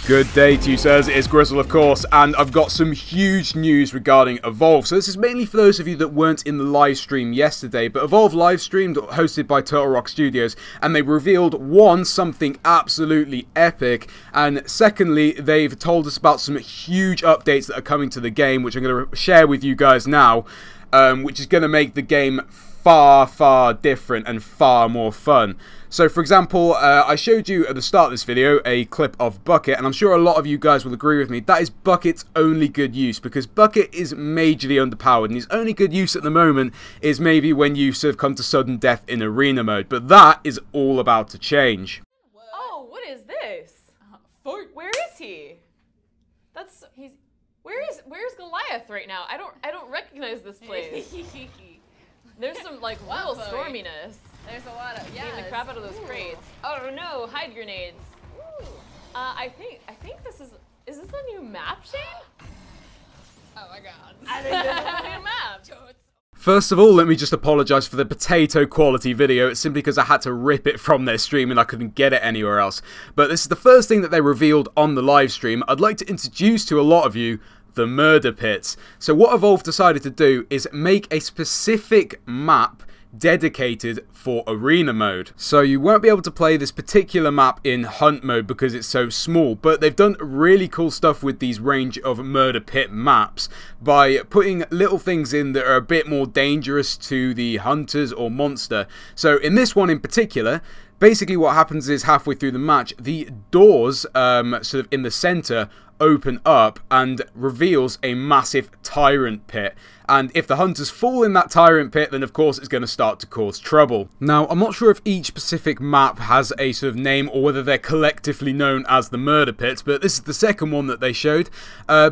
Good day to you, sirs. It's Grizzle, of course, and I've got some huge news regarding Evolve. So this is mainly for those of you that weren't in the live stream yesterday, but Evolve live streamed, hosted by Turtle Rock Studios, and they revealed, one, something absolutely epic, and secondly, they've told us about some huge updates that are coming to the game, which I'm going to share with you guys now, which is going to make the game far different and far more fun. So for example, I showed you at the start of this video a clip of Bucket, and I'm sure a lot of you guys will agree with me, that is Bucket's only good use, because Bucket is majorly underpowered, and his only good use at the moment is maybe when you sort of come to sudden death in arena mode, but that is all about to change. Oh, what is this? Where is he? Where's Goliath right now? I don't recognize this place. There's some like real storminess. There's a lot of beating the crap out of those crates. Oh no, hide grenades. I think this is this a new map, Shane? Oh my god. I think this is a new map. First of all, let me just apologise for the potato quality video. It's simply because I had to rip it from their stream and I couldn't get it anywhere else. But this is the first thing that they revealed on the live stream. I'd like to introduce to a lot of you the murder pits. So what Evolve decided to do is make a specific map dedicated for arena mode. So you won't be able to play this particular map in hunt mode because it's so small, but they've done really cool stuff with these range of murder pit maps by putting little things in that are a bit more dangerous to the hunters or monster. So in this one in particular, basically what happens is halfway through the match, the doors sort of in the center open up and reveals a massive tyrant pit, and if the hunters fall in that tyrant pit, then of course it's going to start to cause trouble. Now I'm not sure if each specific map has a sort of name or whether they're collectively known as the murder pits, but this is the second one that they showed.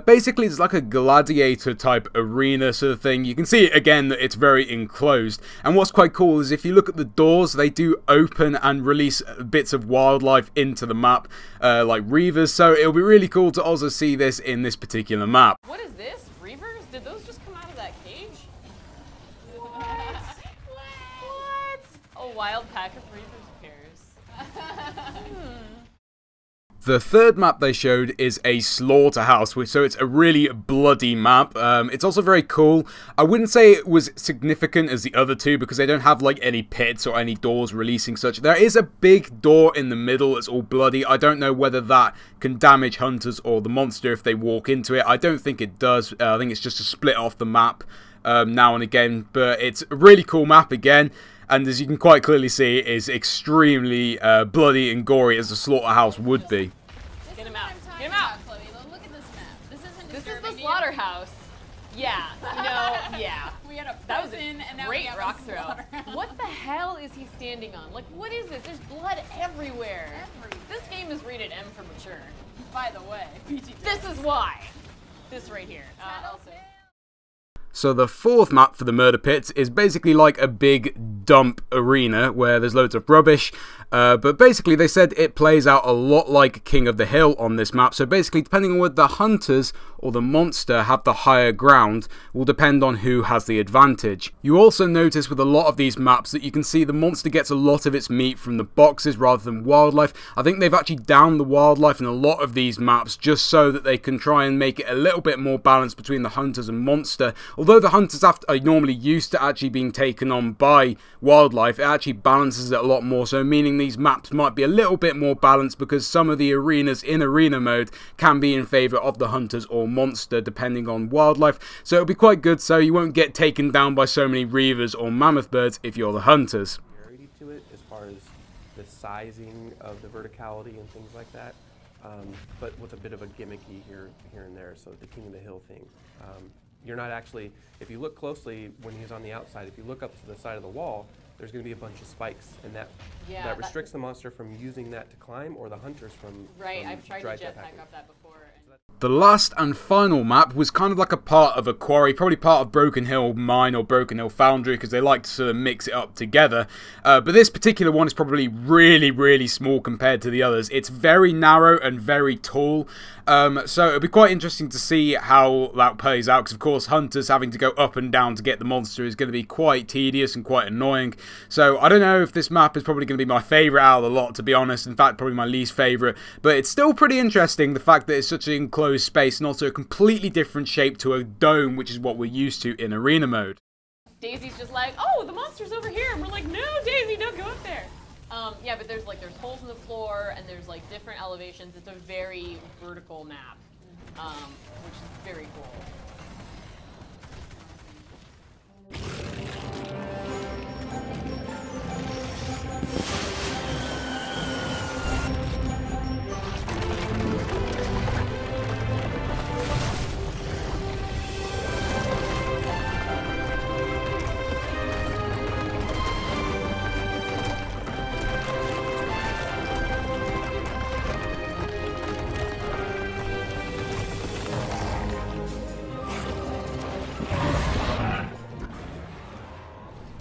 Basically it's like a gladiator type arena sort of thing. You can see again that it's very enclosed, and what's quite cool is if you look at the doors, they do open and release bits of wildlife into the map, like reavers, so it'll be really cool to also see this in this particular map. What is this? Reavers? Did those just come out of that cage? What? A wild pack of reavers appears. The third map they showed is a Slaughterhouse, so it's a really bloody map. It's also very cool. I wouldn't say it was significant as the other two because they don't have like any pits or any doors releasing such. There is a big door in the middle that's all bloody. I don't know whether that can damage hunters or the monster if they walk into it. I don't think it does. I think it's just to split off the map now and again, but it's a really cool map again. And as you can quite clearly see, it is extremely bloody and gory as a Slaughterhouse would be. Get him out. Get him out. Chloe, look at this map. This is the Slaughterhouse. Yeah. No, yeah. We had a that was prison, a and now great we have rock a throw. Slaughterhouse. What the hell is he standing on? Like, what is this? There's blood everywhere. This game is rated M for mature. By the way, this is why. This right here. Also. So the fourth map for the murder pits is basically like a big dump arena where there's loads of rubbish, but basically they said it plays out a lot like King of the Hill on this map. So basically depending on whether the hunters or the monster have the higher ground will depend on who has the advantage. You also notice with a lot of these maps that you can see the monster gets a lot of its meat from the boxes rather than wildlife. I think they've actually downed the wildlife in a lot of these maps just so that they can try and make it a little bit more balanced between the hunters and monster. Although the hunters are normally used to actually being taken on by wildlife, it actually balances it a lot more, so meaning these maps might be a little bit more balanced because some of the arenas in arena mode can be in favour of the hunters or monster depending on wildlife, so it'll be quite good so you won't get taken down by so many reavers or mammoth birds if you're the hunters. To it as far as the sizing of the verticality and things like that, but with a bit of a gimmicky here and there, so the King of the Hill thing. You're not actually, if you look closely when he's on the outside, if you look up to the side of the wall, there's going to be a bunch of spikes, and that restricts the monster from using that to climb, or the hunters from I've tried to dry jetpack up that before. The last and final map was kind of like a part of a quarry, probably part of Broken Hill Mine or Broken Hill Foundry, because they like to sort of mix it up together. But this particular one is probably really small compared to the others. It's very narrow and very tall, so it'll be quite interesting to see how that plays out, because of course hunters having to go up and down to get the monster is going to be quite tedious and quite annoying. So I don't know if this map is probably going to be my favourite out of the lot, to be honest. In fact, probably my least favourite, but it's still pretty interesting, the fact that it's such an enclosed space and also a completely different shape to a dome, which is what we're used to in arena mode. Daisy's just like, oh, the monster's over here, and we're like, no, Daisy, don't go up there. Yeah, but there's holes in the floor and there's like different elevations. It's a very vertical map, which is very cool.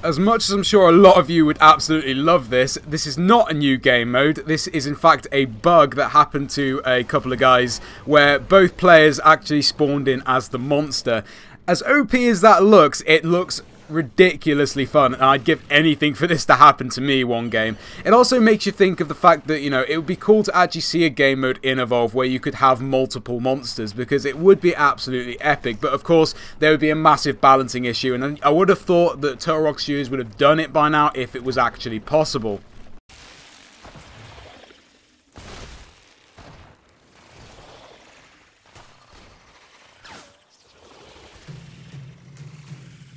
As much as I'm sure a lot of you would absolutely love this, this is not a new game mode. This is in fact a bug that happened to a couple of guys where both players actually spawned in as the monster. As OP as that looks, it looks ridiculously fun, and I'd give anything for this to happen to me one game. It also makes you think of the fact that, you know, it would be cool to actually see a game mode in Evolve where you could have multiple monsters, because it would be absolutely epic. But of course there would be a massive balancing issue, and I would have thought that Turtle Studios would have done it by now if it was actually possible.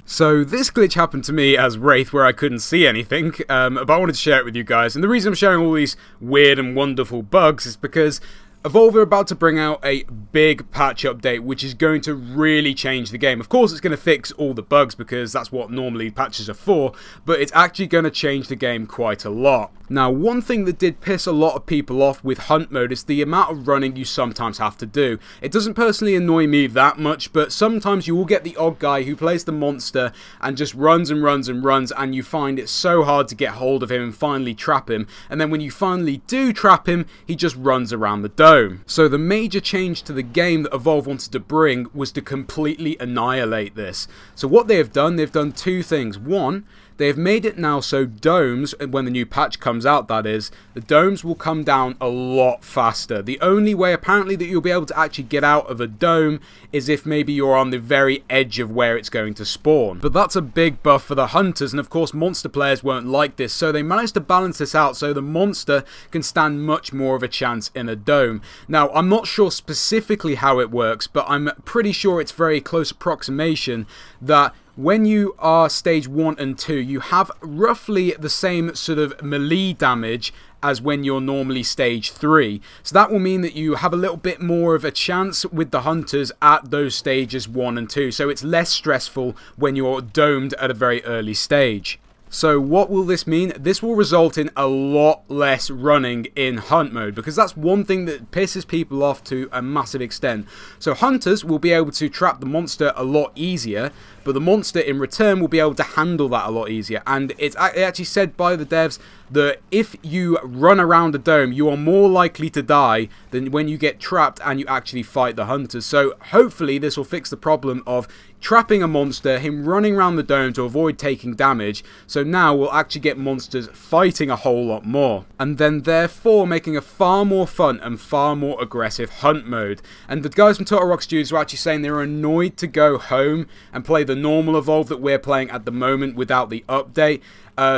So this glitch happened to me as Wraith, where I couldn't see anything, but I wanted to share it with you guys. And the reason I'm sharing all these weird and wonderful bugs is because Evolve are about to bring out a big patch update, which is going to really change the game. Of course, it's going to fix all the bugs, because that's what normally patches are for, but it's actually going to change the game quite a lot. Now, one thing that did piss a lot of people off with Hunt mode is the amount of running you sometimes have to do. It doesn't personally annoy me that much, but sometimes you will get the odd guy who plays the monster and just runs and runs and runs, and you find it so hard to get hold of him and finally trap him. And then when you finally do trap him, he just runs around the dome. So the major change to the game that Evolve wanted to bring was to completely annihilate this. So what they've done two things. One, they've made it now so domes, when the new patch comes out that is, the domes will come down a lot faster. The only way apparently that you'll be able to actually get out of a dome is if maybe you're on the very edge of where it's going to spawn. But that's a big buff for the hunters, and of course monster players won't like this, so they managed to balance this out so the monster can stand much more of a chance in a dome. Now, I'm not sure specifically how it works, but I'm pretty sure it's very close approximation that when you are stage 1 and 2, you have roughly the same sort of melee damage as when you're normally stage 3. So that will mean that you have a little bit more of a chance with the hunters at those stages 1 and 2. So it's less stressful when you're domed at a very early stage. So what will this mean? This will result in a lot less running in hunt mode, because that's one thing that pisses people off to a massive extent. So hunters will be able to trap the monster a lot easier, but the monster in return will be able to handle that a lot easier. And it's actually said by the devs that if you run around a dome, you are more likely to die than when you get trapped and you actually fight the hunters. So hopefully this will fix the problem of trapping a monster, him running around the dome to avoid taking damage. So now we'll actually get monsters fighting a whole lot more, and then therefore making a far more fun and far more aggressive hunt mode. And the guys from Turtle Rock Studios were actually saying they were annoyed to go home and play the normal Evolve that we're playing at the moment without the update.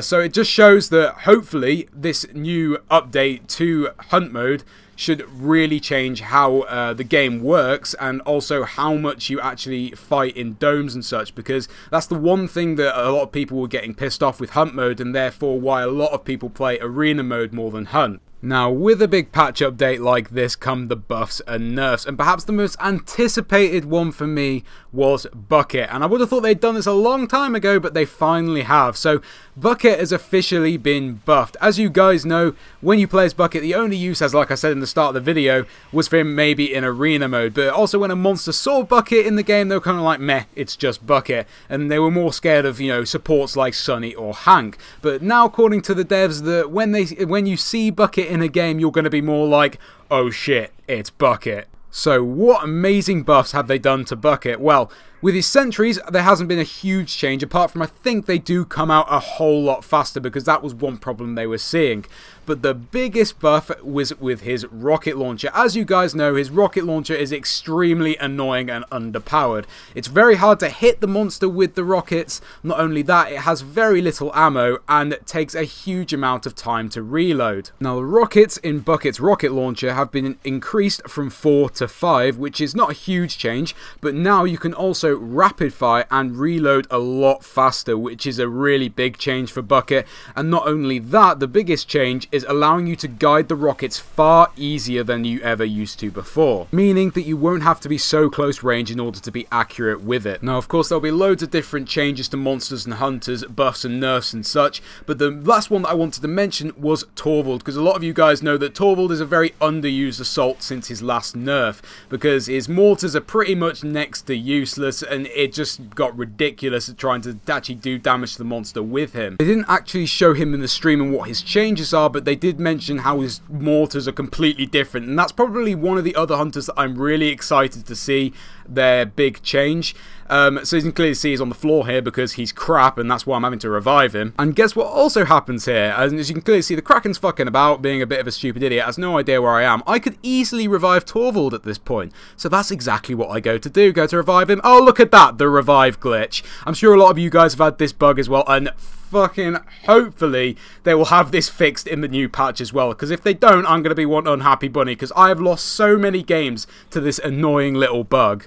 So it just shows that hopefully this new update to hunt mode should really change how the game works, and also how much you actually fight in domes and such, because that's the one thing that a lot of people were getting pissed off with hunt mode, and therefore why a lot of people play arena mode more than hunt. Now, with a big patch update like this come the buffs and nerfs, and perhaps the most anticipated one for me was Bucket. And I would have thought they'd done this a long time ago, but they finally have. So Bucket has officially been buffed. As you guys know, when you play as Bucket, the only use, as like I said in the start of the video was for him maybe in arena mode, but also when a monster saw Bucket in the game, they were kind of like, meh, it's just Bucket, and they were more scared of, you know, supports like Sunny or Hank. But now, according to the devs, that when you see Bucket in a game, you're going to be more like, oh shit, it's Bucket. So what amazing buffs have they done to Bucket? Well, with his sentries, there hasn't been a huge change, apart from I think they do come out a whole lot faster, because that was one problem they were seeing. But the biggest buff was with his rocket launcher. As you guys know, his rocket launcher is extremely annoying and underpowered. It's very hard to hit the monster with the rockets. Not only that, it has very little ammo and takes a huge amount of time to reload. Now, the rockets in Bucket's rocket launcher have been increased from 4 to 5, which is not a huge change, but now you can also rapid fire and reload a lot faster, which is a really big change for Bucket. And not only that, the biggest change is allowing you to guide the rockets far easier than you ever used to before, meaning that you won't have to be so close range in order to be accurate with it. Now, of course, there'll be loads of different changes to monsters and hunters, buffs and nerfs and such, but the last one that I wanted to mention was Torvald, because a lot of you guys know that Torvald is a very underused assault since his last nerf, because his mortars are pretty much next to useless, and it just got ridiculous at trying to actually do damage to the monster with him. They didn't actually show him in the stream and what his changes are, but they did mention how his mortars are completely different, and that's probably one of the other hunters that I'm really excited to see their big change. So you can clearly see he's on the floor here because he's crap, and that's why I'm having to revive him. And guess what also happens here? As you can clearly see, the Kraken's fucking about, being a bit of a stupid idiot, has no idea where I am. I could easily revive Torvald at this point, so that's exactly what I go to do, go to revive him. Oh, look at that, the revive glitch. I'm sure a lot of you guys have had this bug as well, and fucking hopefully they will have this fixed in the new patch as well, because if they don't, I'm going to be one unhappy bunny, because I have lost so many games to this annoying little bug.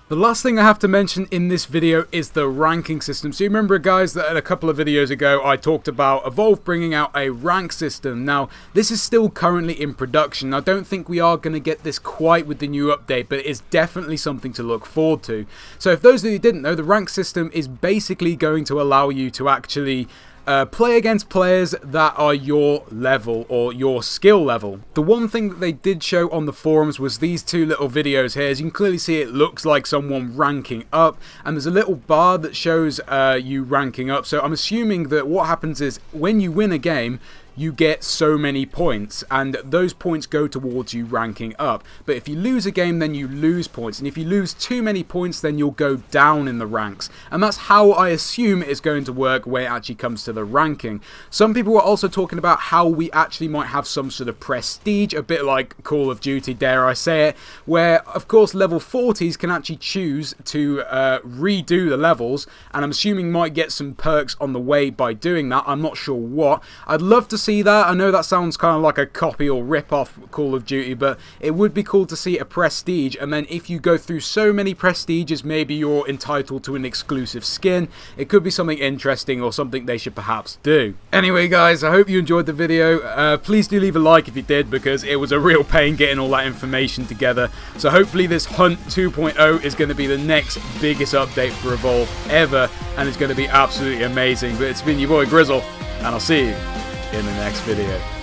The last thing I have to mention in this video is the ranking system. So you remember, guys, that a couple of videos ago I talked about Evolve bringing out a rank system. Now, this is still currently in production. I don't think we are going to get this quite with the new update, but it's definitely something to look forward to. So if those of you didn't know, the rank system is basically going to allow you to actually play against players that are your level or your skill level. The one thing that they did show on the forums was these two little videos here. As you can clearly see, it looks like someone ranking up, and there's a little bar that shows you ranking up. So I'm assuming that what happens is when you win a game, you get so many points, and those points go towards you ranking up. But if you lose a game, then you lose points, and if you lose too many points, then you'll go down in the ranks. And that's how I assume it is going to work when it actually comes to the ranking. Some people were also talking about how we actually might have some sort of prestige, a bit like Call of Duty, dare I say it, where of course level 40s can actually choose to redo the levels, and I'm assuming might get some perks on the way by doing that. I'm not sure what. I'd love to see that. I know that sounds kind of like a copy or rip off Call of Duty, but it would be cool to see a prestige, and then if you go through so many prestiges, maybe you're entitled to an exclusive skin. It could be something interesting or something they should perhaps do. Anyway, guys, I hope you enjoyed the video. Please do leave a like if you did, because it was a real pain getting all that information together. So hopefully this Hunt 2.0 is going to be the next biggest update for Evolve ever, and it's going to be absolutely amazing. But it's been your boy Grizzle, and I'll see you in the next video.